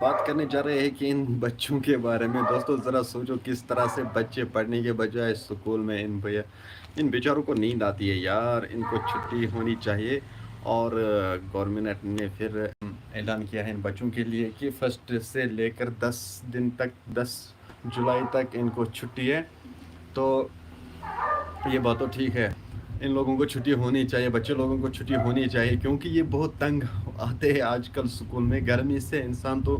بات کرنے جا رہے ہیں کہ ان بچوں کے بارے میں دوستوں ذرا سوچو کس طرح سے بچے پڑھنے کے بجائے اسکول میں ان بیچاروں کو نیند آتی ہے یار، ان کو چھٹی ہونی چاہیے۔ اور گورنمنٹ نے پھر اعلان کیا ہے ان بچوں کے لیے کہ 1 سے لے کر 10 دن تک 10 جولائی تک ان کو چھٹی ہے۔ تو یہ بات تو ٹھیک ہے، ان لوگوں کو چھٹی ہونی چاہیے، بچے لوگوں کو چھٹی ہونی چاہیے، کیونکہ یہ بہت تنگ آتے ہیں آج کل اسکول میں، گرمی سے انسان تو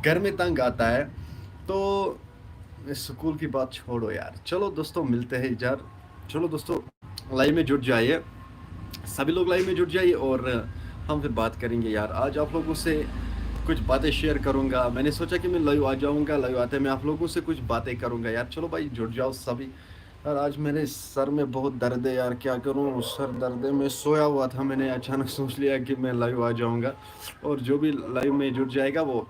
گھر میں تنگ آتا ہے۔ تو اسکول کی بات چھوڑو یار، چلو دوستوں ملتے ہیں یار، چلو دوستوں لائیو میں جڑ جائیے، سبھی لوگ لائیو میں جڑ جائیے اور ہم پھر بات کریں گے یار۔ آج آپ لوگوں سے کچھ باتیں شیئر کروں گا، میں نے سوچا کہ میں لائیو آ جاؤں گا، لائیو آتے میں آپ لوگوں سے کچھ باتیں کروں گا یار۔ چلو بھائی جڑ جاؤ سبھی یار۔ آج میرے سر میں بہت درد ہے یار، کیا کروں، سر درد ہے، میں سویا ہوا تھا، میں نے اچانک سوچ لیا کہ میں لائیو آ جاؤں گا، اور جو بھی لائیو میں جڑ جائے گا وہ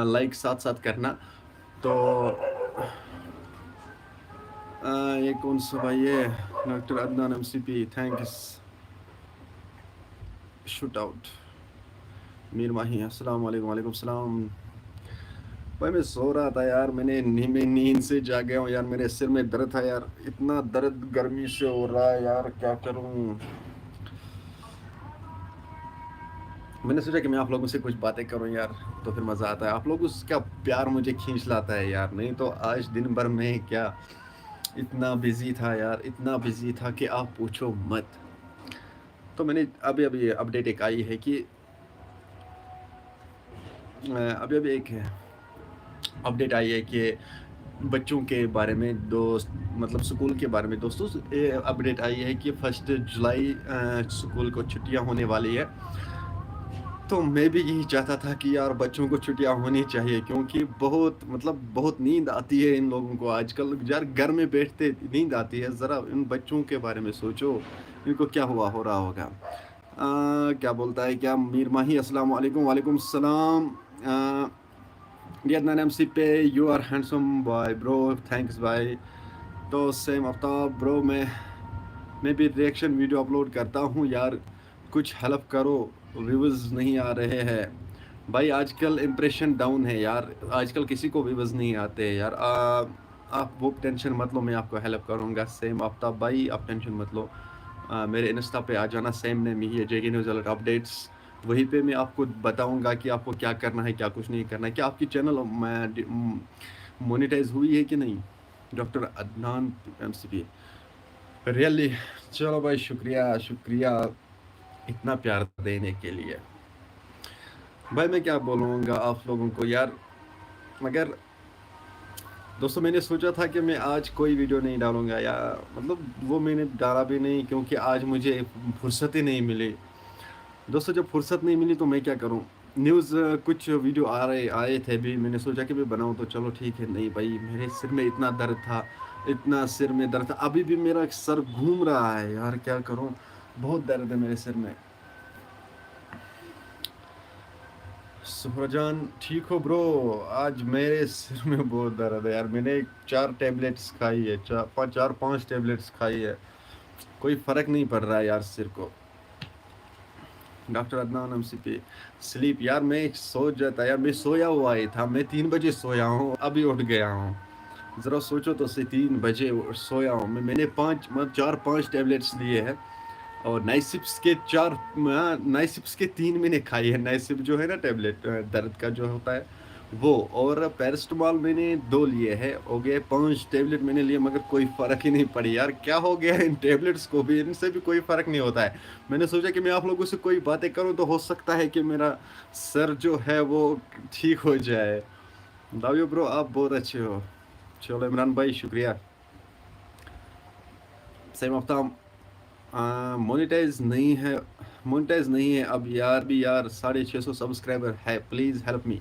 لائک ساتھ ساتھ کرنا۔ تو یہ کون سا بھائی ہے، ڈاکٹر عدنان ایم سی پی، تھینکس، شوٹ آؤٹ، میر ماہی، السلام علیکم، وعلیکم السلام۔ بھائی میں سو رہا تھا یار، میں نیند سے جاگ گیا ہوں یار، میرے سر میں درد تھا یار، اتنا درد گرمی سے ہو رہا ہے یار، کیا کروں۔ میں نے سوچا کہ میں آپ لوگوں سے کچھ باتیں کروں یار، تو پھر مزہ آتا ہے، آپ لوگوں کا پیار مجھے کھینچ لاتا ہے یار، نہیں تو آج دن بھر میں کیا اتنا بزی تھا یار، اتنا بزی تھا کہ آپ پوچھو مت۔ تو میں نے ابھی اپڈیٹ ایک آئی ہے کہ ابھی ایک اپڈیٹ آئی ہے کہ بچوں کے بارے میں مطلب سکول کے بارے میں دوستوں اپڈیٹ آئی ہے کہ 1 جولائی سکول کو چھٹیاں ہونے والی ہے۔ تو میں بھی یہی چاہتا تھا کہ یار بچوں کو چھٹیاں ہونی چاہیے، کیونکہ بہت نیند آتی ہے ان لوگوں کو آج کل یار، گھر میں بیٹھتے نیند آتی ہے، ذرا ان بچوں کے بارے میں سوچو، ان کو کیا ہو رہا ہوگا۔ کیا بولتا ہے کیا میر ماہی، السلام علیکم، وعلیکم السلام۔ ایم سی پے، you are handsome boy bro, thanks بھائی۔ تو سیم آفتاب برو، میں بھی ریئیکشن ویڈیو اپلوڈ کرتا ہوں یار، کچھ ہیلپ کرو، ویوز نہیں آ رہے ہیں بھائی، آج کل امپریشن ڈاؤن ہے یار، آج کل کسی کو ویوز نہیں آتے یار۔ آپ وہ ٹینشن مت لو، میں آپ کو ہیلپ کروں گا، سیم آفتاب بھائی آپ ٹینشن مت لو، میرے انسٹا پہ آ جانا، سیم نیم ہی ہے، جے کے نیوز الرٹ اپڈیٹس، وہیں پہ میں آپ کو بتاؤں گا کہ آپ کو کیا کرنا ہے، کیا کچھ نہیں کرنا ہے، کیا آپ کی چینل مونیٹائز ہوئی ہے کہ نہیں، ڈاکٹر عدنان ایم سی پی، ریئلی۔ چلو بھائی شکریہ اتنا پیار دینے کے لیے بھائی، میں کیا بولوں گا آپ لوگوں کو یار، مگر دوستوں میں نے سوچا تھا کہ میں آج کوئی ویڈیو نہیں ڈالوں گا، یا مطلب وہ میں نے ڈالا بھی نہیں، کیونکہ آج مجھے فرصت ہی نہیں ملی دوستوں، جب فرصت نہیں ملی تو میں کیا کروں، نیوز کچھ ویڈیو آئے تھے بھی، میں نے سوچا کہ میں بناؤں تو چلو ٹھیک ہے، نہیں بھائی میرے سر میں اتنا درد تھا، ابھی بھی میرا سر گھوم رہا ہے یار، کیا کروں، بہت درد ہے میرے سر میں۔ سہرا جان ٹھیک ہو برو؟ آج میرے سر میں بہت درد ہے یار، میں نے 4 ٹیبلیٹس کھائی ہے، 4-5 ٹیبلیٹس کھائی ہے، کوئی فرق نہیں پڑ رہا ہے یار سر کو۔ ڈاکٹر عدنان ایم سی پی، سلیپ یار، میں سو جاتا یار، میں سویا ہوا ہی تھا، میں 3 بجے سویا ہوں، ابھی اٹھ گیا ہوں، ذرا سوچو تو 3 بجے سویا ہوں میں نے 4-5 ٹیبلیٹس لیے ہیں، اور نائسپس کے 3 میں نے کھائی ہے، نائسپ جو ہے نا ٹیبلیٹ درد کا جو ہوتا ہے وہ، اور پیرسٹمال میں نے 2 لیے ہیں، ہو گئے 5 ٹیبلیٹ میں نے لیے، مگر کوئی فرق ہی نہیں پڑی یار، کیا ہو گیا ان ٹیبلیٹس کو بھی، ان سے بھی کوئی فرق نہیں ہوتا ہے۔ میں نے سوچا کہ میں آپ لوگوں سے کوئی باتیں کروں تو ہو سکتا ہے کہ میرا سر جو ہے وہ ٹھیک ہو جائے۔ لو یو برو، آپ بہت اچھے ہو، چلو عمران بھائی شکریہ۔ سیم آفتاب مونیٹائز نہیں ہے اب یار، بھی یار 650 سبسکرائبر ہے، پلیز ہیلپ می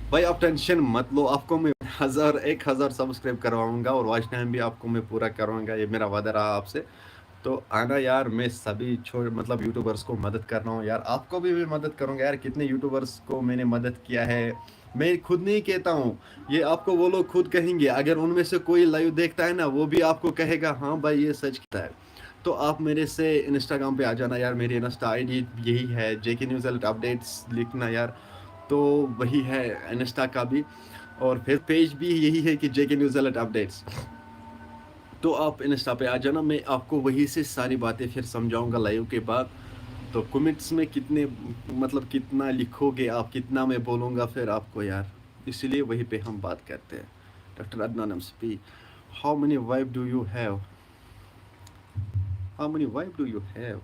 بھائی، آپ ٹینشن مت لو، آپ کو میں 1000 سبسکرائب کرواؤں گا، اور واچ ٹائم بھی آپ کو میں پورا کرواؤں گا، یہ میرا وعدہ رہا آپ سے۔ تو آنا یار، میں سبھی مطلب یوٹیوبرس کو مدد کر رہا ہوں یار، آپ کو بھی میں مدد کروں گا یار، کتنے یوٹیوبرس کو میں نے مدد کیا ہے، میں خود نہیں کہتا ہوں، یہ آپ کو وہ لوگ خود کہیں گے، اگر ان میں سے کوئی لائیو دیکھتا ہے نا، وہ بھی آپ کو کہے گا ہاں بھائی یہ سچ کہتا ہے۔ تو آپ میرے سے انسٹاگرام پہ آ جانا یار، میری انسٹا آئی ڈی یہی ہے، جے کے نیوز الرٹ اپڈیٹس لکھنا یار، तो वही है इंस्टा का भी, और फिर पेज भी यही है कि जेके न्यूज़ अलर्ट अपडेट्स। तो आप इंस्टा पे आ जाना, मैं आपको वहीं से सारी बातें फिर समझाऊंगा लाइव के बाद। तो कमेंट्स में कितने मतलब कितना लिखोगे आप, कितना मैं बोलूँगा फिर आपको यार, इसलिए वहीं पे हम बात करते हैं। Doctor Adnan MCP, how many wife do you have, how many wife do you have.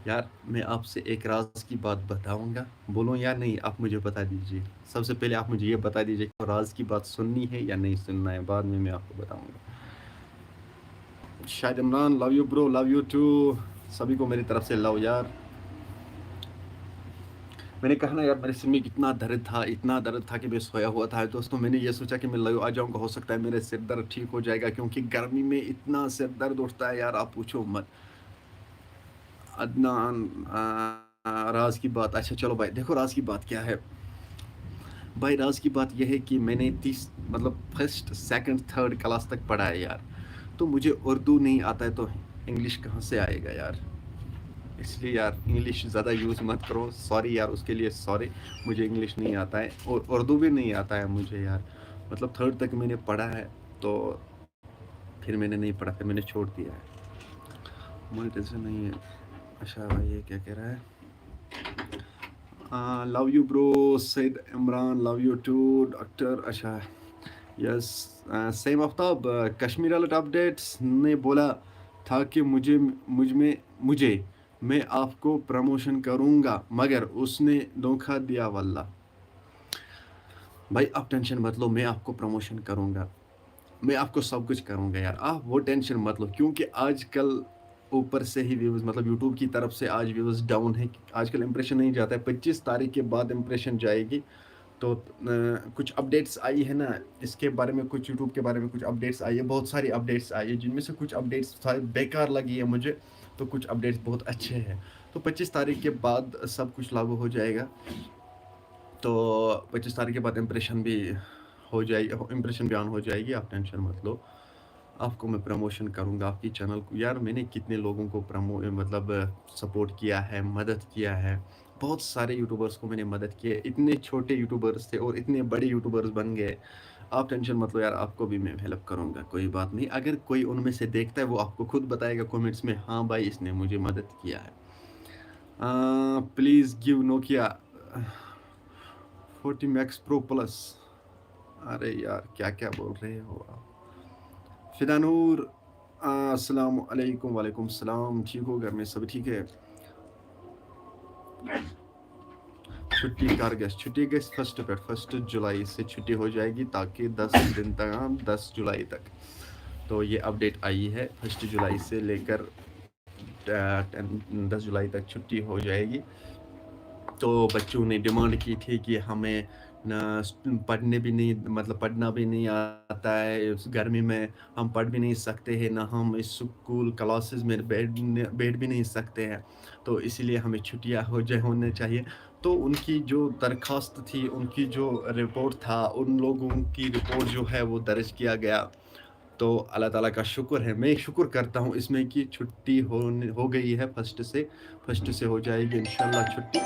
यार मैं आपसे एक राज की बात बताऊंगा, बोलो या नहीं, आप मुझे बता दीजिए। सबसे पहले आप मुझे ये बता दीजिए कि राज की बात सुननी है या नहीं सुनना है, बाद में मैं आपको बताऊंगा। शायद Imran, love you bro, love you too, सभी को मेरी तरफ से लव यार। मैंने कहा ना यार, मेरे सिर में इतना दर्द था, इतना दर्द था कि मैं सोया हुआ था दोस्तों। मैंने ये सोचा कि मैं लाइव आ जाऊंगा, हो सकता है मेरे सिर दर्द ठीक हो जाएगा, क्योंकि गर्मी में इतना सिर दर्द उठता है यार, आप पूछो मत। अदनान, राज की बात, अच्छा चलो भाई, देखो राज की बात क्या है भाई। राज की बात यह है कि मैंने 30 मतलब फर्स्ट सेकंड थर्ड क्लास तक पढ़ा है यार, तो मुझे उर्दू नहीं आता है, तो इंग्लिश कहाँ से आएगा यार। इसलिए यार इंग्लिश ज़्यादा यूज़ मत करो, सॉरी यार उसके लिए, सॉरी। मुझे इंग्लिश नहीं आता है और उर्दू भी नहीं आता है मुझे यार, मतलब थर्ड तक मैंने पढ़ा है, तो फिर मैंने नहीं पढ़ा, फिर मैंने छोड़ दिया है। मुझे टेंशन नहीं है। अच्छा भाई ये क्या कह रहा है, love you bro Syed Imran, love you too doctor. अच्छा yes, same Aftab, Kashmir alert updates ने बोला था कि मुझे मैं आपको प्रमोशन करूंगा, मगर उसने धोखा दिया वल्ला। भाई आप टेंशन मत लो, मैं आपको प्रमोशन करूंगा, मैं आपको सब कुछ करूंगा यार, आप वो टेंशन मत लो। क्योंकि आजकल ऊपर से ही व्यूज़, मतलब यूट्यूब की तरफ से आज व्यूज़ डाउन है, आजकल इंप्रेशन नहीं जाता है, 25 तारीख के बाद इंप्रेशन जाएगी। तो कुछ अपडेट्स आई है ना इसके बारे में, कुछ यूट्यूब के बारे में कुछ अपडेट्स आई है, बहुत सारी अपडेट्स आई है, जिनमें से कुछ अपडेट्स सारी बेकार लगी है मुझे, तो कुछ अपडेट्स बहुत अच्छे हैं। तो 25 तारीख के बाद सब कुछ लागू हो जाएगा, तो 25 तारीख के बाद इम्प्रेशन भी हो जाएगी, इम्प्रेशन भी ऑन हो जाएगी, आप टेंशन मत लो। आपको मैं प्रमोशन करूंगा आपकी चैनल को यार। मैंने कितने लोगों को मतलब सपोर्ट किया है, मदद किया है, बहुत सारे यूट्यूबर्स को मैंने मदद की है, इतने छोटे यूट्यूबर्स थे और इतने बड़े यूट्यूबर्स बन गए। आप टेंशन मत लो यार, आपको भी मैं हेल्प करूंगा, कोई बात नहीं। अगर कोई उनमें से देखता है वो आपको खुद बताएगा कमेंट्स में, हाँ भाई इसने मुझे मदद किया है। Please give Nokia 40 max pro plus. अरे यार क्या क्या बोल रहे हो आप। फिदानूर, अस्सलाम वालेकुम। वालेकुम सलाम, ठीक हो, घर में सब ठीक है। छुट्टी कारगेस, छुट्टी गैस फर्स्ट जुलाई से छुट्टी हो जाएगी, ताकि 10 दिन तक, 10 जुलाई तक। तो ये अपडेट आई है, 1 जुलाई से लेकर 10 जुलाई तक छुट्टी हो जाएगी। तो बच्चों ने डिमांड की थी कि हमें न पढ़ने भी नहीं, मतलब पढ़ना भी नहीं आता है, इस गर्मी में हम पढ़ भी नहीं सकते हैं, ना हम इस स्कूल क्लासेस में बैठ भी नहीं सकते हैं, तो इसीलिए हमें छुट्टियां होने चाहिए। तो उनकी जो दरख्वास्त थी, उनकी जो रिपोर्ट था, उन लोगों की रिपोर्ट जो है वो दर्ज किया गया। तो अल्लाह ताला का शुक्र है, मैं शुक्र करता हूँ इसमें कि छुट्टी हो गई है, फर्स्ट से हो जाएगी इंशाल्लाह छुट्टी।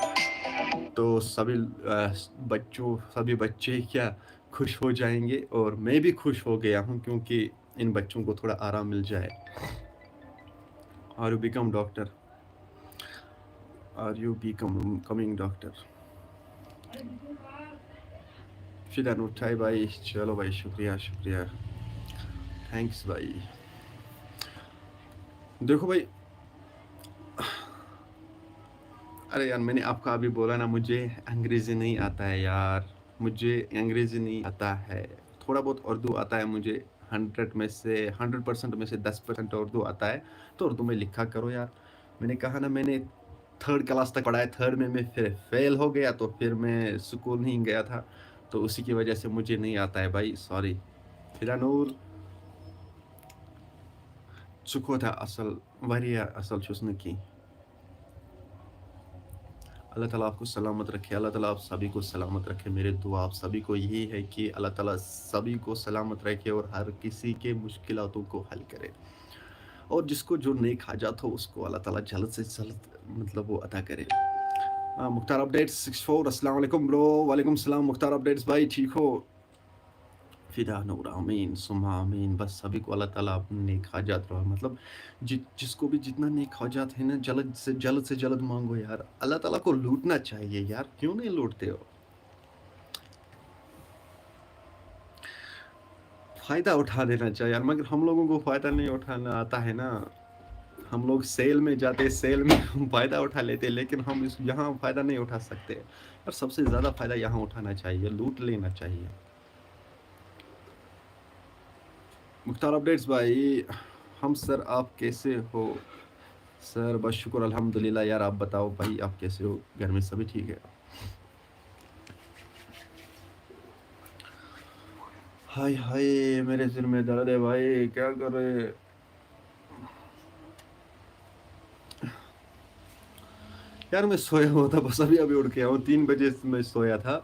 तो सभी बच्चे क्या खुश हो जाएंगे, और मैं भी खुश हो गया हूँ, क्योंकि इन बच्चों को थोड़ा आराम मिल जाए। Are you become doctor, are you become coming doctor. फिर उठाए भाई, चलो भाई, शुक्रिया शुक्रिया, थैंक्स भाई। देखो भाई, अरे यार मैंने आपको अभी बोला ना, मुझे अंग्रेज़ी नहीं आता है यार, मुझे अंग्रेज़ी नहीं आता है, थोड़ा बहुत उर्दू आता है मुझे। 100% में से 10% उर्दू आता है, तो उर्दू में लिखा करो यार। मैंने कहा ना, मैंने थर्ड क्लास तक पढ़ा है, थर्ड में मैं फिर फेल हो गया, तो फिर मैं स्कूल नहीं गया था, तो उसी की वजह से मुझे नहीं आता है भाई, सॉरी। फिरानूर, चुको था असल वारिया असल चुसने की। अल्लाह ताला आपको सलामत रखे, अल्लाह ताला आप सभी को सलामत रखे। मेरे दुआ आप सभी को यही है कि अल्लाह ताला सभी को सलामत रखे और हर किसी के मुश्किलातों को हल करे, और जिसको जो नेक हाजात हो उसको अल्लाह ताला जल्द से जल्द मतलब वो अता करे। मुख्तार अपडेट्स 64 अस्सलाम वालेकुम ब्रो। वालेकुम सलाम मुख्तार अपडेट्स भाई, ठीक हो? फिदा नूर आमीन सुम्मा आमीन। बस सभी को अल्लाह ताला अपने नेक हाजात रहा, मतलब जिसको भी जितना नेक हाजात है ना, जल्द से जल्द मांगो यार। अल्लाह ताला को लूटना चाहिए यार, क्यों नहीं लूटते हो? फ़ायदा उठा लेना चाहिए यार, मगर हम लोगों को फ़ायदा नहीं उठाना आता है ना। हम लोग सेल में जाते, सेल में हम फ़ायदा उठा लेते, लेकिन हम इस यहाँ फ़ायदा नहीं उठा सकते। और सबसे ज़्यादा फ़ायदा यहाँ उठाना चाहिए, लूट लेना चाहिए। मुख्तार अपडेट्स भाई, हम सर आप कैसे हो? सर बस शुक्र अल्हम्दुलिल्लाह यार, आप बताओ भाई आप कैसे हो? घर में सभी ठीक है? हाय हाय मेरे सिर में दर्द है भाई, क्या करे? यार मैं सोया हुआ था, बस अभी अभी उठ गया हूँ। 3 बजे मैं सोया था,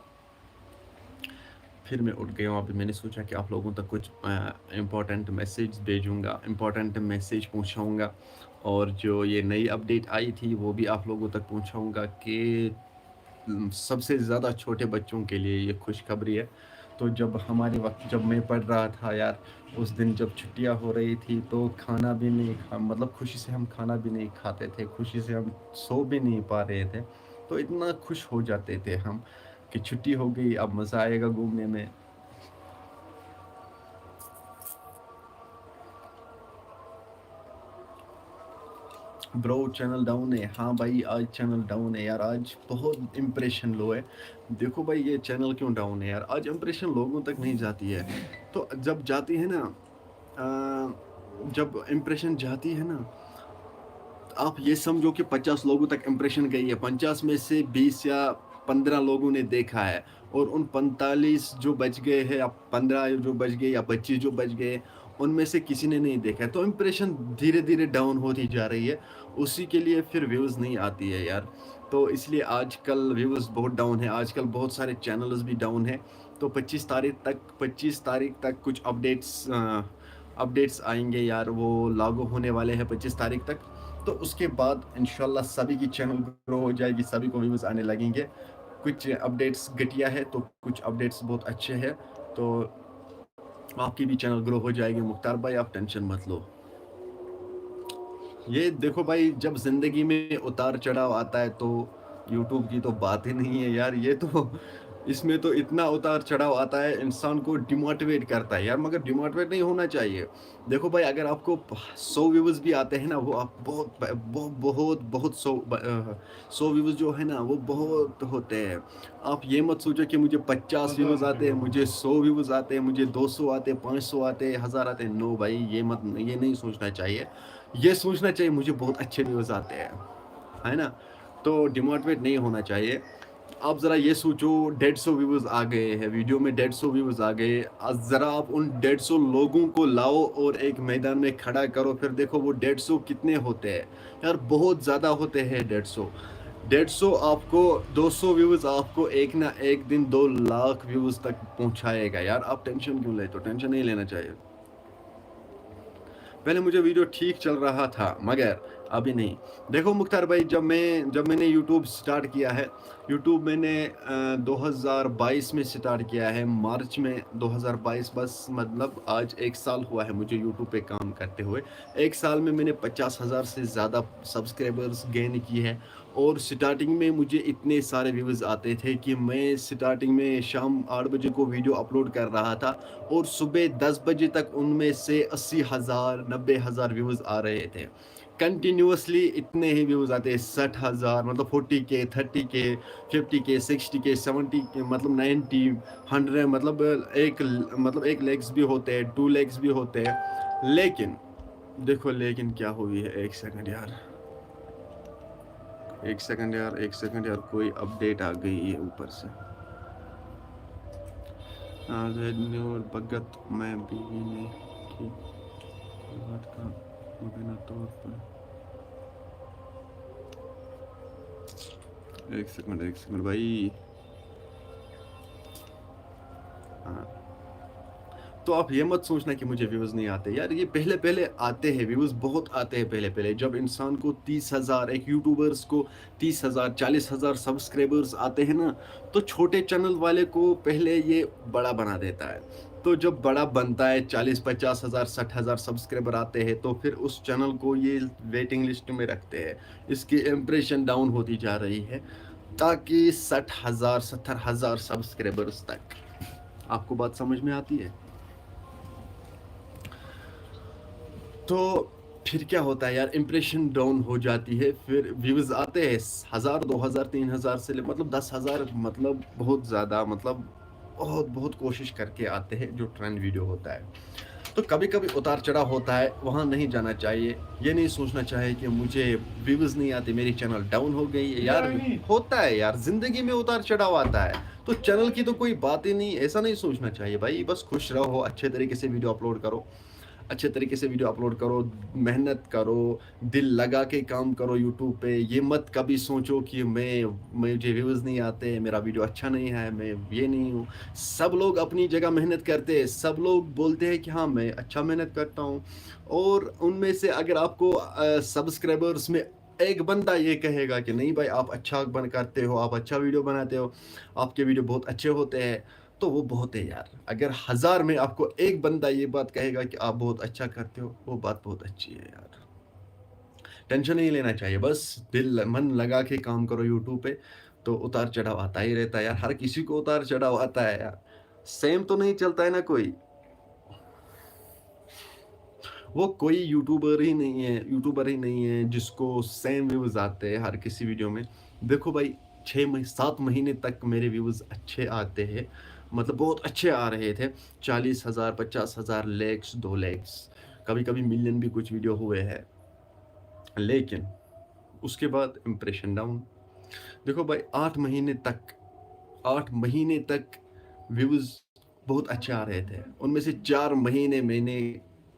फिर मैं उठ गया हूँ। अभी मैंने सोचा कि आप लोगों तक कुछ इम्पोर्टेंट मैसेज भेजूँगा, इम्पोर्टेंट मैसेज पहुँचाऊँगा, और जो ये नई अपडेट आई थी वो भी आप लोगों तक पहुँचाऊँगा कि सबसे ज़्यादा छोटे बच्चों के लिए ये खुशखबरी है। तो जब हमारे वक़्त जब मैं पढ़ रहा था यार, उस दिन जब छुट्टियाँ हो रही थी तो खाना भी नहीं खा मतलब खुशी से हम खाना भी नहीं खाते थे, खुशी से हम सो भी नहीं पा रहे थे। तो इतना खुश हो जाते थे हम कि छुट्टी हो गई, अब मज़ा आएगा घूमने में। ब्रो चैनल डाउन है। हाँ भाई, आज चैनल डाउन है यार, आज बहुत इम्प्रेशन लो है। देखो भाई ये चैनल क्यों डाउन है यार, आज इम्प्रेशन लोगों तक नहीं जाती है। तो जब जाती है ना, जब इम्प्रेशन जाती है ना, आप ये समझो कि 50 लोगों तक इम्प्रेशन गई है, 50 में से 20 या 15 लोगों ने देखा है, और उन 45 जो बच गए हैं, या 15 जो बच गए या 25 जो बच गए, उनमें से किसी ने नहीं देखा है। तो इम्प्रेशन धीरे धीरे डाउन होती जा रही है, उसी के लिए फिर व्यूज़ नहीं आती है यार। तो इसलिए आजकल व्यूज़ बहुत डाउन है, आजकल बहुत सारे चैनल्स भी डाउन है। तो 25 तारीख तक कुछ अपडेट्स आएंगे यार, वो लागू होने वाले हैं 25 तारीख तक। तो उसके बाद इंशाल्लाह सभी की चैनल ग्रो हो जाएगी, सभी को व्यूज़ आने लगेंगे। कुछ अपडेट्स घटिया है तो कुछ अपडेट्स बहुत अच्छे हैं, तो आपकी भी चैनल ग्रो हो जाएगी। मुख्तार भाई आप टेंशन मत लो। ये देखो भाई, जब ज़िंदगी में उतार चढ़ाव आता है तो यूट्यूब की तो बात ही नहीं है यार। ये तो इसमें तो इतना उतार चढ़ाव आता है, इंसान को डिमोटिवेट करता है यार, मगर डिमोटिवेट नहीं होना चाहिए। देखो भाई, अगर आपको 100 व्यूज़ भी आते हैं ना, वो आप बहुत 100 व्यूज़ जो है ना वो बहुत होते हैं। आप ये मत सोचो कि मुझे 50 व्यूज़ आते हैं, मुझे 100 व्यूज़ आते हैं, मुझे 200 आते हैं, 500 आते हैं, 1000 आते हैं। नो भाई, ये नहीं सोचना चाहिए। ये सोचना चाहिए मुझे बहुत अच्छे व्यूज़ आते हैं, है ना? तो डिमोटिवेट नहीं होना चाहिए। आप ज़रा ये सोचो, 150 व्यूज़ आ गए हैं, वीडियो में 150 व्यूज़ आ गए। ज़रा आप उन 150 लोगों को लाओ और एक मैदान में खड़ा करो, फिर देखो वो 150 कितने होते हैं। यार बहुत ज़्यादा होते हैं 150। 150 आपको, 200 व्यूज़ आपको एक ना एक दिन 2 लाख व्यूज़ तक पहुँचाएगा यार। आप टेंशन क्यों लेते हो? टेंशन नहीं लेना चाहिए। पहले मुझे वीडियो ठीक चल रहा था, मगर अभी नहीं। देखो मुख्तार भाई, जब मैंने यूट्यूब स्टार्ट किया है, यूट्यूब मैंने 2022 में स्टार्ट किया है, मार्च में 2022, बस मतलब आज 1 साल हुआ है मुझे यूट्यूब पे काम करते हुए। 1 साल में मैंने 50,000 से ज़्यादा सब्सक्राइबर्स गेन की है, और स्टार्टिंग में मुझे इतने सारे व्यूज़ आते थे कि मैं स्टार्टिंग में शाम 8 बजे को वीडियो अपलोड कर रहा था, और सुबह 10 बजे तक उनमें से 80,000 90,000 व्यूज़ आ रहे थे। कंटिन्यूअसली इतने ही व्यूज़ आते हैं, 60,000 मतलब 40K 30K 50K 60K 70K मतलब 90 100 मतलब एक लेग्स भी होते हैं, 2 लेग्स भी होते हैं। लेकिन देखो, लेकिन क्या हुई है, एक सेकंड यार, एक सेकंड यार, कोई अपडेट आ गई है ऊपर से। और भगत मैं बीवी ने की बात का मुबीना तौर पर। एक सेकंड भाई। हाँ, तो आप ये मत सोचना कि मुझे व्यूज़ नहीं आते यार, ये पहले पहले आते हैं, व्यूज़ बहुत आते हैं पहले पहले। जब इंसान को 30,000, एक यूट्यूबर्स को 30,000 40,000 सब्सक्राइबर्स आते हैं ना, तो छोटे चैनल वाले को पहले ये बड़ा बना देता है। तो जब बड़ा बनता है, 40-50,000 60,000 सब्सक्राइबर आते हैं, तो फिर उस चैनल को ये वेटिंग लिस्ट में रखते हैं। इसकी इम्प्रेशन डाउन होती जा रही है, ताकि 60,000 70,000 सब्सक्राइबर्स तक। आपको बात समझ में आती है? तो फिर क्या होता है यार, इम्प्रेशन डाउन हो जाती है, फिर व्यूज़ आते हैं 1000 2000 3000 से मतलब 10,000, मतलब बहुत ज़्यादा, मतलब बहुत बहुत कोशिश करके आते हैं जो ट्रेंड वीडियो होता है। तो कभी-कभी उतार-चढ़ाव होता है, वहाँ नहीं जाना चाहिए। ये नहीं सोचना चाहिए कि मुझे व्यूज़ नहीं आते, मेरी चैनल डाउन हो गई है। यार होता है यार, ज़िंदगी में उतार-चढ़ाव आता है। तो चैनल की तो कोई बात ही नहीं, ऐसा नहीं सोचना चाहिए भाई, बस खुश रहो, अच्छे तरीके से वीडियो अपलोड करो। अच्छे तरीके से वीडियो अपलोड करो, मेहनत करो, दिल लगा के काम करो यूट्यूब पे। ये मत कभी सोचो कि मुझे व्यूज़ नहीं आते, मेरा वीडियो अच्छा नहीं है, मैं ये नहीं हूँ। सब लोग अपनी जगह मेहनत करते हैं, सब लोग बोलते हैं कि हाँ, मैं अच्छा मेहनत करता हूँ, और उनमें से अगर आपको सब्सक्राइबर्स में एक बंदा ये कहेगा कि नहीं भाई, आप अच्छा करते हो, आप अच्छा वीडियो बनाते हो, आपके वीडियो बहुत अच्छे होते हैं, तो वो बहुत है यार। अगर 1000 में आपको एक बंदा ये बात कहेगा कि आप बहुत अच्छा करते हो, वो बात बहुत अच्छी है यार। टेंशन नहीं लेना चाहिए, बस दिल मन लगा के काम करो यूट्यूब पे, तो उतार-चढ़ाव आता ही रहता है यार, हर किसी को उतार-चढ़ाव आता है यार। सेम तो नहीं चलता है ना कोई। वो कोई यूट्यूबर ही नहीं है जिसको सेम व्यूज़ आते हैं हर किसी वीडियो में। देखो भाई, 7 महीने तक मेरे व्यूज़ अच्छे आते हैं, मतलब बहुत अच्छे आ रहे थे। 40,000 50,000 लैक्स 2 लैक्स, कभी-कभी मिलियन भी कुछ वीडियो हुए हैं। लेकिन उसके बाद इंप्रेशन डाउन। देखो भाई, 8 महीने तक व्यूज़ बहुत अच्छे आ रहे थे। उनमें से 4 महीने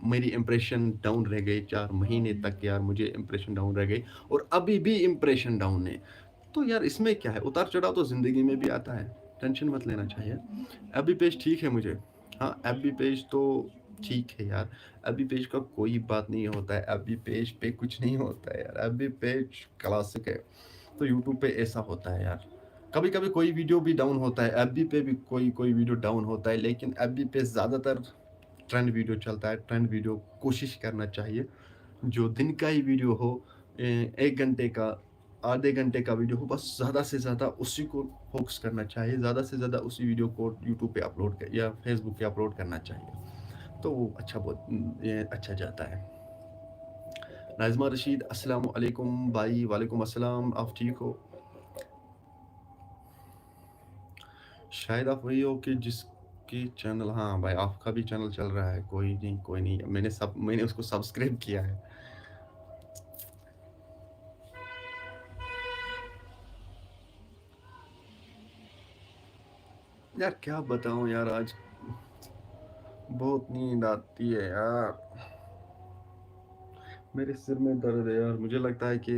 मेरी इंप्रेशन डाउन रह गई। 4 महीने तक यार मुझे इंप्रेशन डाउन रह गई, और अभी भी इंप्रेशन डाउन है। तो यार इसमें क्या है, उतार-चढ़ाव तो ज़िंदगी में भी आता है, टेंशन मत लेना चाहिए। एफबी पेज ठीक है मुझे। हाँ, एफबी पेज तो ठीक है यार। एफबी पेज का कोई बात नहीं होता है, एफबी पेज पे कुछ नहीं होता है यार, एफबी पेज क्लासिक है। तो यूट्यूब पे ऐसा होता है यार, कभी-कभी कोई वीडियो भी डाउन होता है, एफबी पे भी कोई वीडियो डाउन होता है, लेकिन एफबी पे ज़्यादातर ट्रेंड वीडियो चलता है। ट्रेंड वीडियो कोशिश करना चाहिए, जो दिन का ही वीडियो हो, 1 घंटे का, आधे घंटे का वीडियो हो, बस ज़्यादा से ज़्यादा उसी को फ़ोकस करना चाहिए, ज़्यादा से ज़्यादा उसी वीडियो को यूट्यूब पे अपलोड कर या फेसबुक पे अपलोड करना चाहिए, तो वो ये अच्छा जाता है। नाज़िमा रशीद, अस्सलाम वालेकुम भाई। वालेकुम अस्सलाम, आप ठीक हो? शायद आप वही हो कि जिसकी चैनल, हाँ भाई, आपका भी चैनल चल रहा है। कोई नहीं, मैंने उसको सब्सक्राइब किया है। यार क्या बताऊँ यार, आज बहुत नींद आती है यार, मेरे सिर में दर्द है यार, मुझे लगता है कि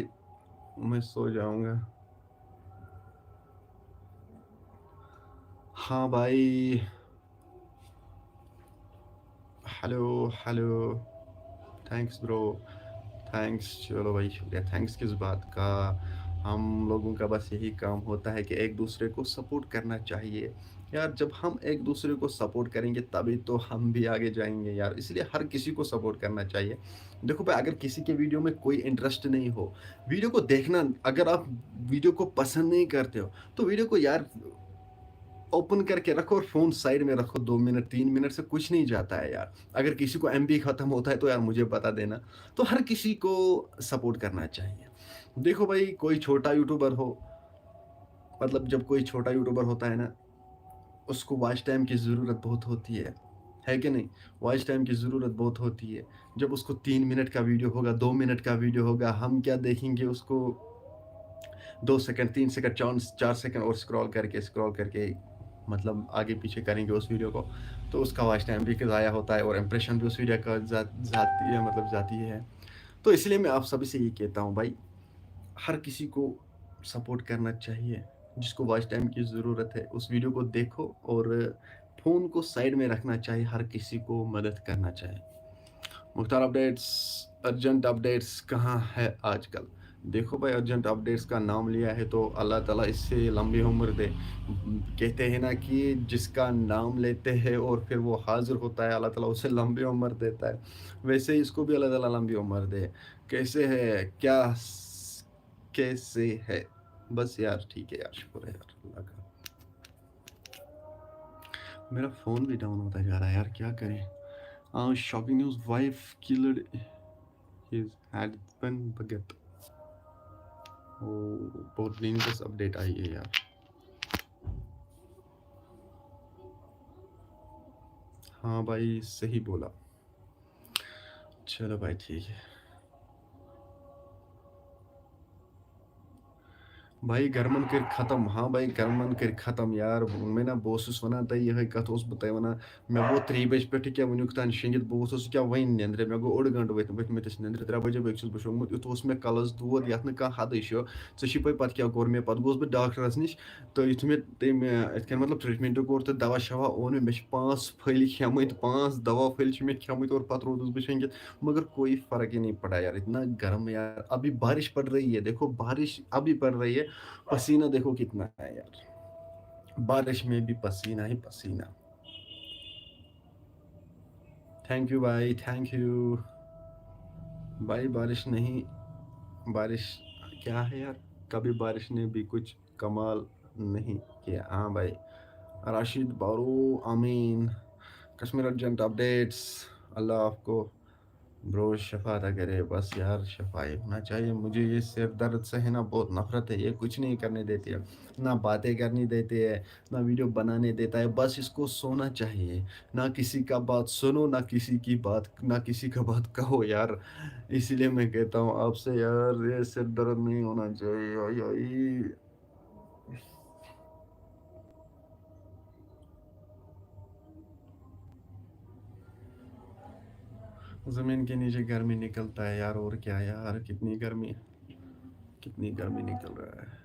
मैं सो जाऊंगा। हाँ भाई। Hello hello. Thanks bro, thanks. चलो भाई, शुक्रिया। थैंक्स किस बात का, हम लोगों का बस यही काम होता है कि एक दूसरे को सपोर्ट करना चाहिए यार। जब हम एक दूसरे को सपोर्ट करेंगे तभी तो हम भी आगे जाएंगे यार, इसलिए हर किसी को सपोर्ट करना चाहिए। देखो भाई, अगर किसी के वीडियो में कोई इंटरेस्ट नहीं हो, वीडियो को देखना, अगर आप वीडियो को पसंद नहीं करते हो, तो वीडियो को यार ओपन करके रखो और फ़ोन साइड में रखो। 2 मिनट 3 मिनट से कुछ नहीं जाता है यार। अगर किसी को एमबी खत्म होता है तो यार मुझे बता देना। तो हर किसी को सपोर्ट करना चाहिए। देखो भाई, कोई छोटा यूट्यूबर हो, मतलब जब कोई छोटा यूट्यूबर होता है ना, उसको वॉच टाइम की ज़रूरत बहुत होती है कि नहीं? वॉच टाइम की ज़रूरत बहुत होती है। जब उसको 3 मिनट का वीडियो होगा, 2 मिनट का वीडियो होगा, हम क्या देखेंगे उसको, 2 सेकंड 3 सेकंड 4 सेकंड और स्क्रॉल करके मतलब आगे पीछे करेंगे उस वीडियो को, तो उसका वॉच टाइम भी ज़ाया होता है, और इम्प्रेशन भी उस वीडियो का जाती है, मतलब जाती है। तो इसलिए मैं आप सभी से ये कहता हूँ भाई, हर किसी को सपोर्ट करना चाहिए। जिसको वॉच टाइम की ज़रूरत है, उस वीडियो को देखो और फ़ोन को साइड में रखना चाहिए, हर किसी को मदद करना चाहिए। मुख्तार अपडेट्स, अर्जेंट अपडेट्स कहाँ है आजकल? देखो भाई, अर्जेंट अपडेट्स का नाम लिया है तो अल्लाह ताला इससे लंबी उम्र दे। कहते हैं ना कि जिसका नाम लेते हैं और फिर वो हाज़िर होता है, अल्लाह ताला उसे लंबी उम्र देता है। वैसे ही इसको भी अल्लाह ताला लंबी उम्र दे। कैसे है? कैसे है? बस यार ठीक है यार, शुक्र है यार अल्लाह का। मेरा फ़ोन भी डाउन होता जा रहा है यार, क्या करें? Shocking news, wife killed his husband Bhagat. बहुत डेंजरस अपडेट आई है यार। हाँ भाई, सही बोला। चलो भाई ठीक है। भाई गर्मन कर खत्म। हाँ भाई, गर्मन कर खत्म यार। मैं ना बहुत वन तह ये कत बह वन, मे गो 3 बजे पे क्या वनुक तान शंगित, बहुत क्या वन नंद्रे, मे गो ओड गंट वतमत नंद्रे, 3 बजे बे बशोंगमुत, युत मे कलस दौद ये हद पे पे क्या कोर मे पे गोस बह डॉक्टरस निश, तो युत मे तम इत मतलब ट्रीटमेंट कोर तो दवा शवा ओन मे 5 फल खेमत, 5 दवा फल मे खेमत और पत रोदस बह शंगित, मगर कोई फर्क ही नहीं पड़ा यार। इतना गर्म यार। अभी बारिश पड़ रही है, देखो बारिश अभी पड़ रही है, पसीना देखो कितना है यार। बारिश में भी पसीना ही पसीना। थैंक यू भाई, थैंक यू भाई। बारिश नहीं, बारिश क्या है यार, कभी बारिश ने भी कुछ कमाल नहीं किया। हाँ भाई, राशिद बारू अमीन, कश्मीर अर्जेंट अपडेट्स। अल्लाह आपको ब्रो शफा अता करे। बस यार शफाई होना चाहिए। मुझे ये सिर दर्द से है ना बहुत नफरत है। ये कुछ नहीं करने देती है, ना बातें करनी देती है, ना वीडियो बनाने देता है। बस इसको सोना चाहिए। ना किसी का बात सुनो, ना किसी की बात, ना किसी का बात कहो यार। इसीलिए मैं कहता हूँ आपसे यार, ये सिर दर्द नहीं होना चाहिए। आई आई। जमीन के नीचे गर्मी निकलता है यार, और क्या यार, कितनी गर्मी, कितनी गर्मी निकल रहा है।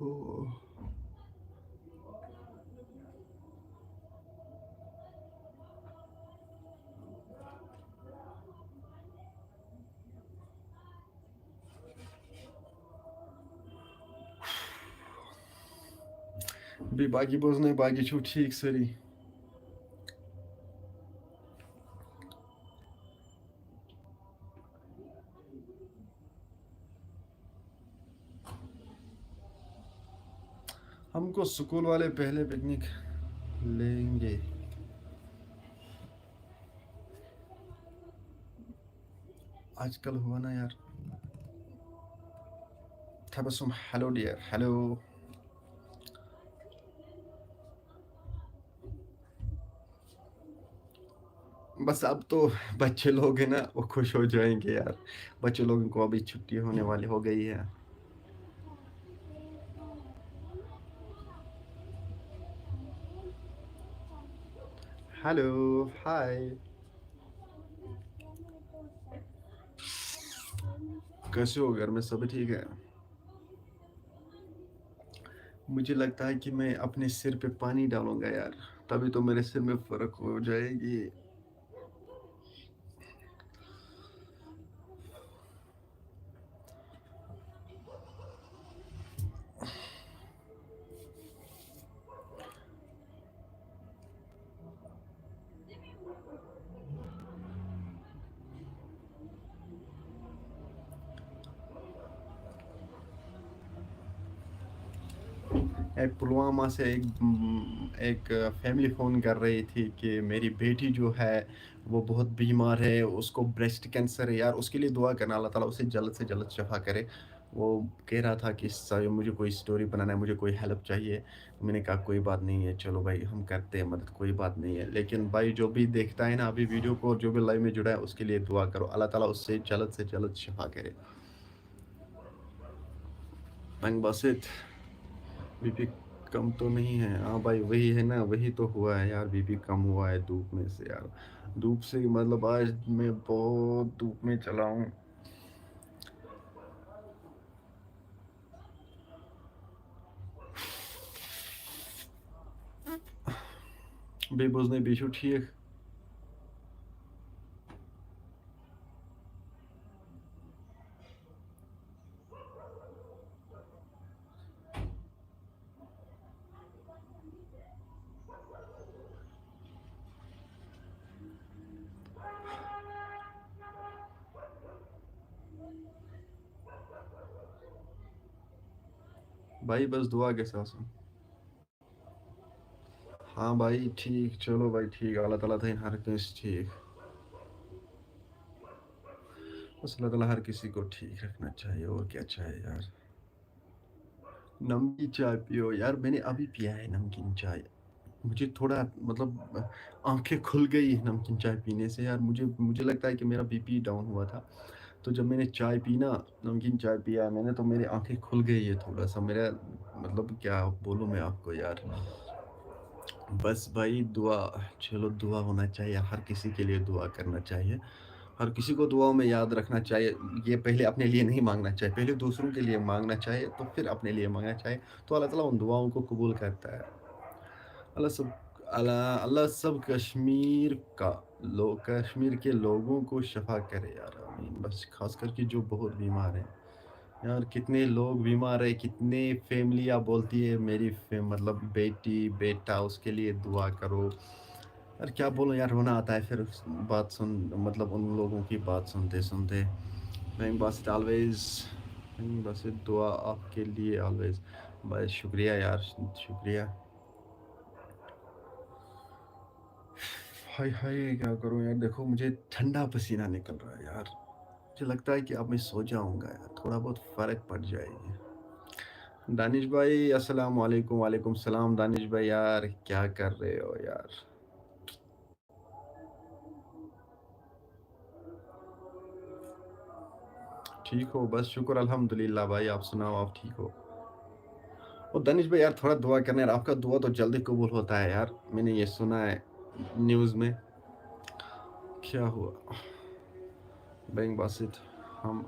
ओह। भी बाकी बोझ नहीं, बाकी छू ठीक सरी। हमको स्कूल वाले पहले पिकनिक लेंगे। आजकल हुआ ना यार। Tabassum, hello dear, hello. बस अब तो बच्चे लोग हैं ना, वो खुश हो जाएंगे यार। बच्चे लोगों को अभी छुट्टी होने वाली हो गई है। हेलो, हाय। कैसे हो? घर में सभी ठीक है? मुझे लगता है कि मैं अपने सिर पे पानी डालूंगा यार, तभी तो मेरे सिर में फर्क हो जाएगी। एक पुलवामा से एक फैमिली फ़ोन कर रही थी कि मेरी बेटी जो है वो बहुत बीमार है, उसको ब्रेस्ट कैंसर है यार, उसके लिए दुआ करना, अल्लाह ताला उसे जल्द से जल्द शफ़ा करे। वो कह रहा था कि मुझे कोई स्टोरी बनाना है, मुझे कोई हेल्प चाहिए। मैंने कहा कोई बात नहीं है, चलो भाई हम करते हैं मदद, कोई बात नहीं है। लेकिन भाई जो भी देखता है ना अभी वीडियो को, जो भी लाइव में जुड़ा है, उसके लिए दुआ करो, अल्लाह ताला उससे जल्द से जल्द शफ़ा करे। तंग बासित, बीपी कम तो नहीं है? हाँ भाई वही है ना, वही तो हुआ है यार, बीपी कम हुआ है धूप में से यार। धूप से मतलब आज मैं बहुत धूप में चला हूँ। بیٚیہِ بوزنٲیِو بیٚیہِ چھُو ٹھیٖک؟ بھائی بس دعا گژھِ آسٕنۍ. ہاں بھائی ٹھیک، چلو بھائی ٹھیک، اللہ تعالیٰ تھٲیِن ہر کٲنٛسہِ ٹھیک. بس اللہ تعالیٰ ہر کسی کو ٹھیک رکھنا چاہیے، اور کیا چاہیے یار. نمکین چائے پیو یار، میں نے ابھی پیا ہے نمکین چائے. مجھے تھوڑا مطلب آنکھیں کھل گئی نمکین چائے پینے سے یار. مجھے لگتا ہے کہ میرا بی پی ڈاؤن ہوا تھا، تو جب میں نے چائے پی نا، نمکین چائے پیا میں نے، تو میری آنکھیں کھل گئی ہے تھوڑا سا. میرا مطلب کیا بولوں میں آپ کو یار. بس بھائی دعا، چلو دعا ہونا چاہیے، ہر کسی کے لیے دعا کرنا چاہیے، ہر کسی کو دعاؤں میں یاد رکھنا چاہیے. یہ پہلے اپنے لیے نہیں مانگنا چاہیے، پہلے دوسروں کے لیے مانگنا چاہیے، تو پھر اپنے لیے مانگنا چاہیے. تو اللہ تعالیٰ ان دعاؤں کو قبول کرتا ہے. اللہ سب کشمیر کے لوگوں کو شفا کرے یار، آمین. بس خاص کر کے جو بہت بیمار ہیں یار. کتنے لوگ بیمار ہیں، کتنے فیملیاں بولتی ہے میری مطلب بیٹی بیٹا اس کے لیے دعا کرو. یار کیا بولوں یار، رونا آتا ہے پھر بات مطلب ان لوگوں کی بات سنتے سنتے. بس آلویز بس دعا آپ کے لیے آلویز. بھائی شکریہ یار، شکریہ. ہائے ہائے کیا کروں یار، دیکھو مجھے ٹھنڈا پسینہ نکل رہا ہے یار. مجھے لگتا ہے کہ اب میں سو جاؤں گا یار، تھوڑا بہت فرق پڑ جائے گی. دانش بھائی السلام علیکم. وعلیکم السلام دانش بھائی. یار کیا کر رہے ہو یار؟ ٹھیک ہو؟ بس شکر الحمدللہ بھائی. آپ سناؤ، آپ ٹھیک ہو؟ اور دانش بھائی یار تھوڑا دعا کرنا یار، آپ کا دعا تو جلدی قبول ہوتا ہے یار. میں نے یہ سنا ہے نیوز میں. کیا ہوا؟ بینگ باسط ہم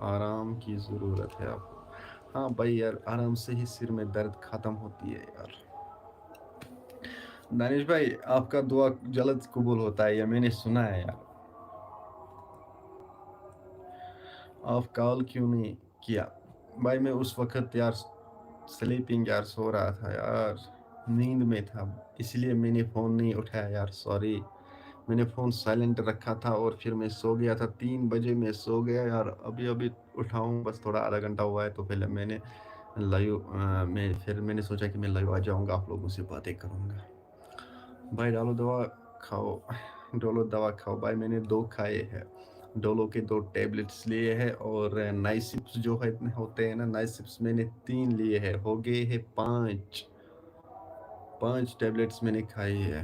آرام کی ضرورت ہے آپ کو. ہاں بھائی یار، آرام سے ہی سر میں درد ختم ہوتی ہے یار. دانش بھائی آپ کا دعا جلد قبول ہوتا ہے، یہ میں نے سنا ہے یار. آپ کال کیوں نہیں کیا؟ بھائی میں اس وقت یار سلیپنگ یار، سو رہا تھا یار، نیند میں تھا، اس لیے میں نے فون نہیں اٹھایا یار. سوری، میں نے فون سائلنٹ رکھا تھا اور پھر میں سو گیا تھا. 3 بجے میں سو گیا یار. ابھی اٹھاؤں بس تھوڑا آدھا گھنٹہ ہوا ہے، تو پہلے میں نے میں نے سوچا کہ میں لائیو آ جاؤں گا، آپ لوگوں سے باتیں کروں گا. بھائی ڈولو دوا کھاؤ، ڈولو دوا کھاؤ بھائی. میں نے 2 کھائے ہیں، ڈولو کے 2 ٹیبلٹس لیے ہیں، اور نائسپس جو ہوتے ہیں نا، نائسپس میں نے 3 لیے ہیں، ہو گئے ہیں 5 ٹیبلٹس میں نے کھائی ہے.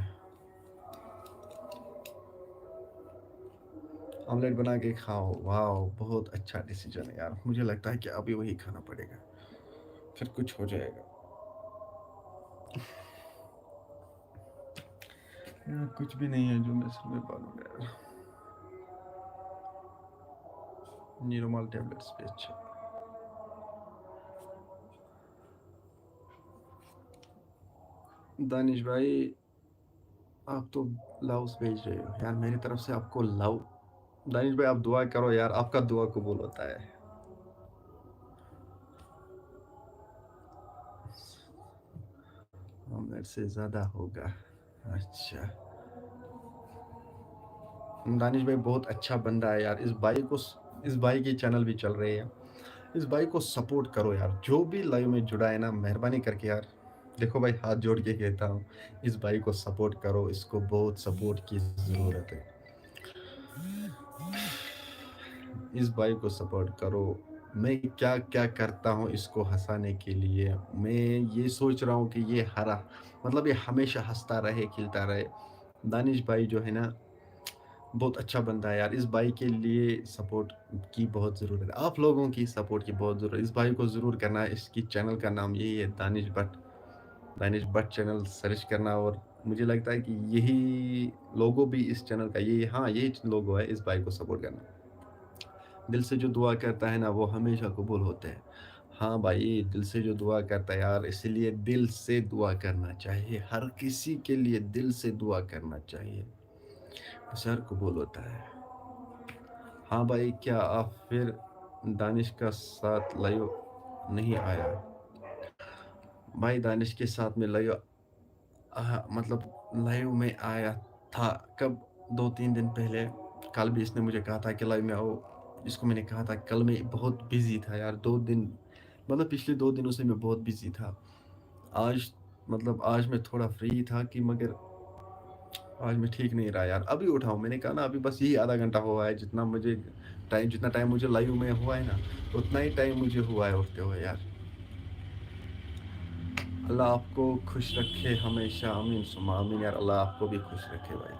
آملیٹ بنا کے کھاؤ، واو بہت اچھا ڈیسیجن ہے یار. مجھے لگتا ہے کہ ابھی وہی کھانا پڑے گا، پھر کچھ ہو جائے گا یار. کچھ بھی نہیں ہے جو میں سر میں پالوں گا یار. نیرومال ٹیبلٹس بھی اچھا. دانش بھائی آپ تو لاؤس بھیج رہے ہو یار، میری طرف سے آپ کو لاؤ. دانش بھائی آپ دعا کرو یار، آپ کا دعا قبول ہوتا ہے. آملیٹ سے زیادہ ہوگا. اچھا دانش بھائی بہت اچھا بندہ ہے یار. اس بھائی کے چینل بھی چل رہے ہیں. اس بھائی کو سپورٹ کرو یار، جو بھی لائیو میں جڑا ہے نا، مہربانی کر کے یار. دیکھو بھائی ہاتھ جوڑ کے کہتا ہوں، اس بھائی کو سپورٹ کرو، اس کو بہت سپورٹ کی ضرورت ہے. اس بھائی کو سپورٹ کرو. میں کیا کیا کرتا ہوں اس کو ہنسانے کے لیے. میں یہ سوچ رہا ہوں کہ یہ ہمیشہ ہنستا رہے، کھلتا رہے. دانش بھائی جو ہے نا بہت اچھا بندہ ہے یار. اس بھائی کے لیے سپورٹ کی بہت ضرورت ہے، آپ لوگوں کی سپورٹ کی بہت ضرورت ہے. اس بھائی کو ضرور کرنا ہے. اس کی چینل کا نام یہی ہے، دانش بٹ چینل سرچ کرنا. اور مجھے لگتا ہے کہ یہی لوگو بھی اس چینل کا یہی لوگو ہے. اس بھائی کو سپورٹ کرنا. دل سے جو دعا کرتا ہے نا وہ ہمیشہ قبول ہوتے ہیں. हाँ भाई, दिल से जो दुआ करता है यार, इसीलिए दिल से दुआ करना चाहिए। हर किसी के लिए दिल से दुआ करना चाहिए। उससे हर कबूल होता है। हाँ भाई, क्या आप फिर दानिश का साथ लाइव नहीं आया? भाई दानिश के साथ में लाइव मतलब लाइव में आया था कब, 2-3 दिन पहले। कल भी इसने मुझे कहा था कि लाइव में आओ। इसको मैंने कहा था, कल मैं बहुत बिजी था यार, 2 दिन, मतलब पिछले 2 दिनों से मैं बहुत बिजी था। आज मतलब आज मैं थोड़ा फ्री था कि मगर आज मैं ठीक नहीं रहा यार। अभी उठाऊँ, मैंने कहा ना, अभी बस यही आधा घंटा हुआ है, जितना टाइम मुझे लाइव में हुआ है ना, उतना ही टाइम मुझे हुआ है उठते हुए यार। अल्लाह आपको खुश रखे हमेशा, आमीन सुम्मा आमीन यार, अल्लाह आपको भी खुश रखे भाई।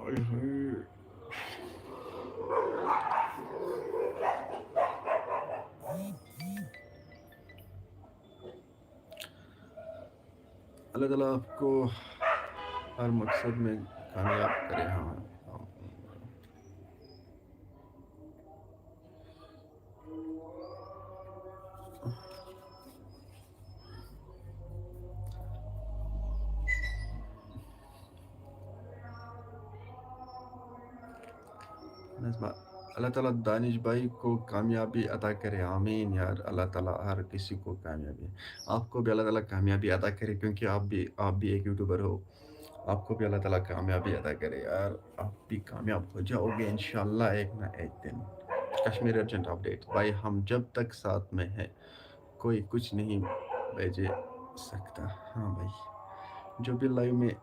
ओए होए। अल्लाह ताला आपको हर मकसद में कामयाब करे। हाँ। नज़्मा, अल्लाह ताला दानिश भाई को कामयाबी अता करे, आमीन यार। अल्लाह ताला हर किसी को कामयाबी, आपको भी अल्लाह ताला कामयाबी अता करे, क्योंकि आप भी एक यूट्यूबर हो। आपको भी अल्लाह ताला कामयाबी अता करे यार, आप भी कामयाब हो जाओगे इंशाल्लाह एक ना एक दिन। कश्मीर अर्जेंट अपडेट भाई, हम जब तक साथ में हैं कोई कुछ नहीं भेजे सकता। हाँ भाई, जो भी लाइव में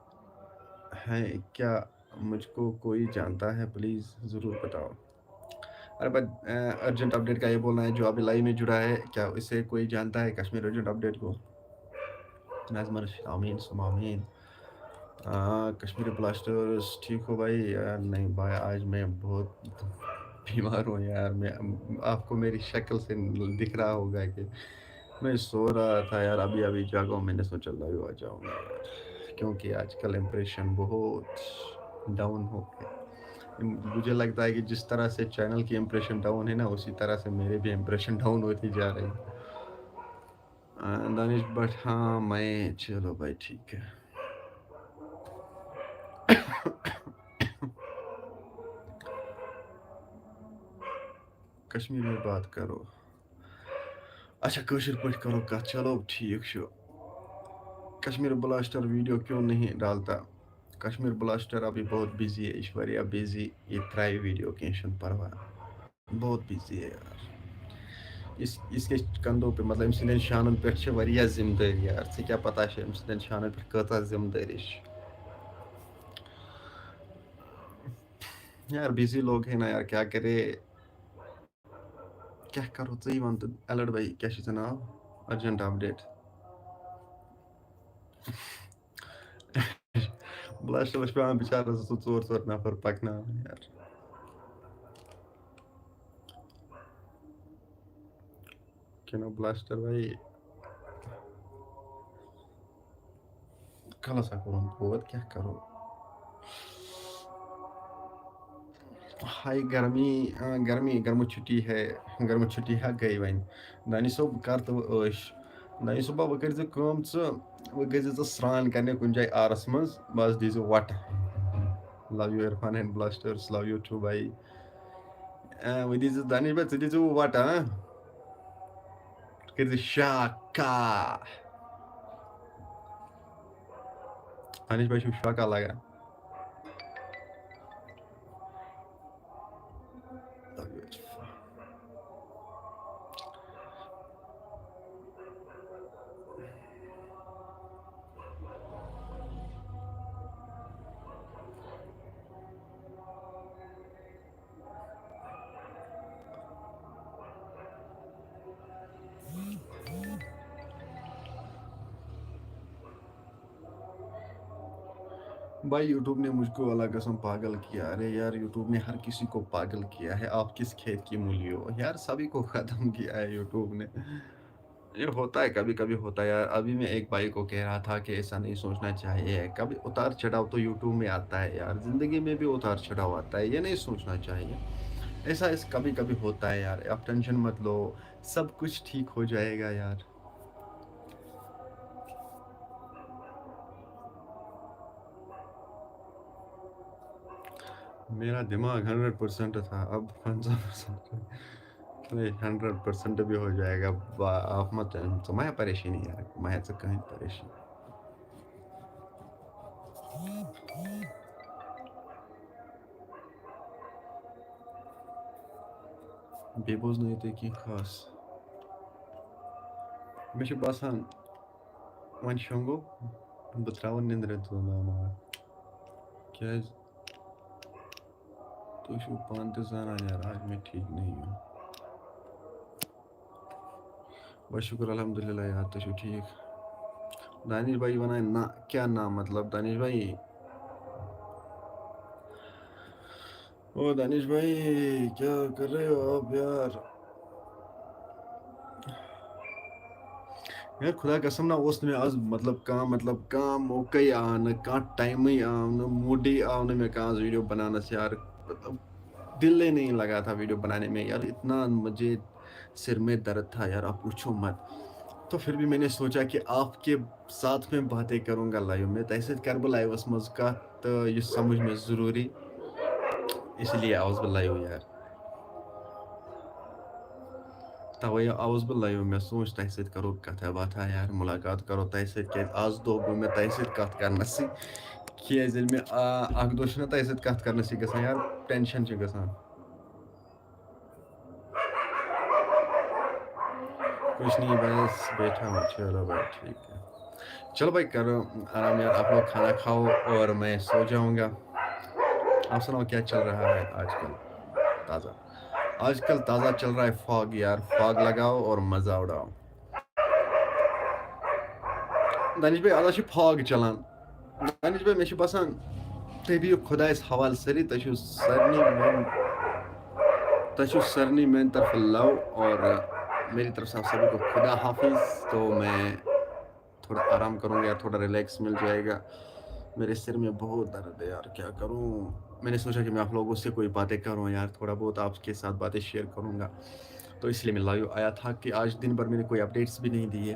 है, क्या मुझको कोई जानता है? प्लीज़ ज़रूर बताओ। अरे भाई, अर्जेंट अपडेट का ये बोलना है, जो अभी लाइव में जुड़ा है, क्या इसे कोई जानता है कश्मीर अर्जेंट अपडेट को? नाजमर आमीन सुम आमीन। कश्मीरी ब्लास्टर्स ठीक हो भाई? यार नहीं भाई, आज मैं बहुत बीमार हूँ यार। मैं, आपको मेरी शक्ल से दिख रहा होगा कि मैं सो रहा था यार, अभी अभी जागा हूँ। मैंने सोचा लाइव आ जाऊँगा यार, क्योंकि आजकल इम्प्रेशन बहुत डाउन हो गया। मुझे लगता है कि जिस तरह से चैनल की इम्प्रेशन डाउन है ना, उसी तरह से मेरे भी इम्प्रेशन डाउन होती जा रही है। दानिश बट, हाँ मैं, चलो भाई ठीक है। कश्मीर में बात करो। अच्छा, कशिर पठ करो कथ, चलो ठीक छो। कश्मीर ब्लास्टर वीडियो क्यों नहीं डालता? कश्मीर ब्लास्टर अभी बहुत बिजी है, ऐश्वर्या बिजी, ये त्राई वीडियो कैंशन परवा, बहुत बिजी है यार। इसके कंधों पे, मतलब अमन शानन पे जिम्मेदारी यार, से क्या पता है अमन शानन पे कता जिम्मेदारी यार। बिजी लोग हैं ना यार, क्या करे, क्या करो सही वन तो। अलर्ट भाई, क्या नाम, अर्जेंट अपडेट। ब्लास्टरस पे बेचारस सो 4 नफर पकना यार। क्या ब्लास्टर भाई, कल सा करो बहुत, क्या करो। हाय गर्मी, गर्म छुट्टी है, गई वन। दानी सोब कर तो ऐश, दानी सोबा वो कर कम वो गई स्रान करने कुन जाए आरस मज, बस दीजो वट। Love you Irfan and blasters, love you too भाई। वो दीजो दानिश भाई, चे दीजो वट, हाँ कर शाका। दानिश भाई शाका लगा। Love you Irfan. भाई यूट्यूब ने मुझको अल्लाह कसम पागल किया। अरे यार, यूट्यूब ने हर किसी को पागल किया है। आप किस खेत की मूली हो यार, सभी को ख़त्म किया है यूट्यूब ने। ये होता है, कभी कभी होता है यार। अभी मैं एक भाई को कह रहा था कि ऐसा नहीं सोचना चाहिए, कभी उतार चढ़ाव तो यूट्यूब में आता है यार, ज़िंदगी में भी उतार चढ़ाव आता है, ये नहीं सोचना चाहिए। ऐसा इस कभी कभी होता है यार, आप टेंशन मत लो, सब कुछ ठीक हो जाएगा यार। मेरा दिमाग 100% था, अब 50%। नहीं, 100% भी हो जाएगा। आप मत तो मैं परेशानी यार, मैं से कहीं परेशान। बेबोज नहीं थे कि खास मे बसान वन शंगो बह निंद्र तो नाम क्या तुम पान तो जाना यार, आज मैं ठीक नहीं हूँ। बस शुक्र अल्हम्दुलिल्लाह यार, तो ठीक। दानिश भाई बनाए ना, क्या नाम मतलब दानिश भाई? ओ दानिश भाई, क्या कर रहे हो आप यार? यार खुदा कसम ना उस में आज मतलब काम मौके आन कह टाइम आव न मूड आव न मे कह वीडियो बनाना यार, मतलब दिल ही नहीं लगा था वीडियो बनाने में यार, इतना मुझे सिर में दर्द था यार, आप पूछो मत। तो फिर भी मैंने सोचा कि आपके साथ में बातें करूंगा लाइव में, तैसे कर बह लाइवस मज कह, तो ये समझ में ज़रूरी, इसलिए आउस बह लाइव यार। तवे आउस बह लाइव, मे सोच तह सत करो कथा बाथा यार, मुलाकात करो तह सत, क्या आज दो गो मे तह सत कथ करनस, क्या मे अख दो तह सत कथ करनस गसान यार, टेंशन गसान। कुछ नहीं, बस बैठा हूँ। चलो भाई ठीक है, चलो भाई करो आराम यार, आप लोग खाना खाओ और मैं सो जाऊंगा। आप सुनाओ क्या चल रहा है आजकल ताज़ा? आजकल ताज़ा चल रहा है फॉग यार, फॉग लगाओ और मज़ा उड़ाओ। दानिश भाई आज फॉग चलान, दानिश भाई मे बसान तुम बिहू खुदायस हवाल सरी, तुम सरनी मेरी तरफ लव, और मेरी तरफ से आप सभी को खुदा हाफिज। तो मैं थोड़ा आराम करूँगा यार, थोड़ा रिलैक्स मिल जाएगा। मेरे सिर में बहुत दर्द है यार, क्या करूँ? मैंने सोचा कि मैं आप लोगों से कोई बातें करूँ यार, थोड़ा बहुत आपके साथ बातें शेयर करूँगा, तो इसलिए मैं लाइव आया था कि आज दिन भर मैंने कोई अपडेट्स भी नहीं दिए,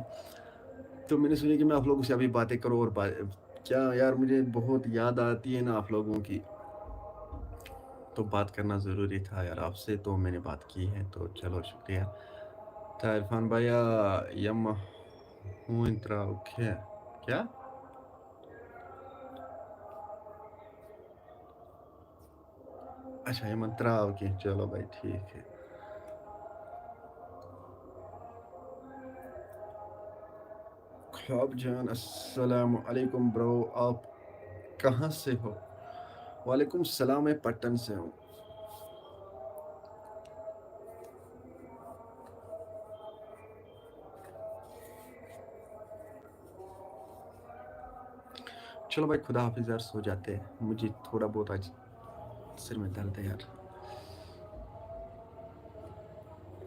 तो मैंने सोचा कि मैं आप लोगों से अभी बातें करूँ। और क्या यार, मुझे बहुत याद आती है ना आप लोगों की, तो बात करना ज़रूरी था यार आपसे, तो मैंने बात की है, तो चलो शुक्रिया। था इरफान भैया, यम हूँ इंतरा ओके क्या? अच्छा ये मंत्रा ओके, चलो भाई ठीक है। ख्वाब जान अस्सलाम वालेकुम ब्रो, आप कहाँ से हो? वालेकुम सलाम, मैं पटन से हूँ। चलो भाई खुदा हाफिज यार, सो जाते हैं, मुझे थोड़ा बहुत आज सिर में दर्द है यार,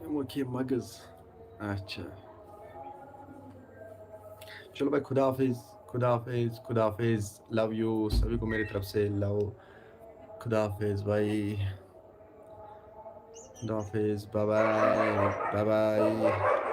मुझे मगज। अच्छा चलो भाई, खुदा हाफिज, खुदा हाफिज, खुदा हाफिज, लव यू सभी को मेरी तरफ से लव। खुदा हाफिज भाई, खुदा हाफिज, बाय बाय, बाय बाय।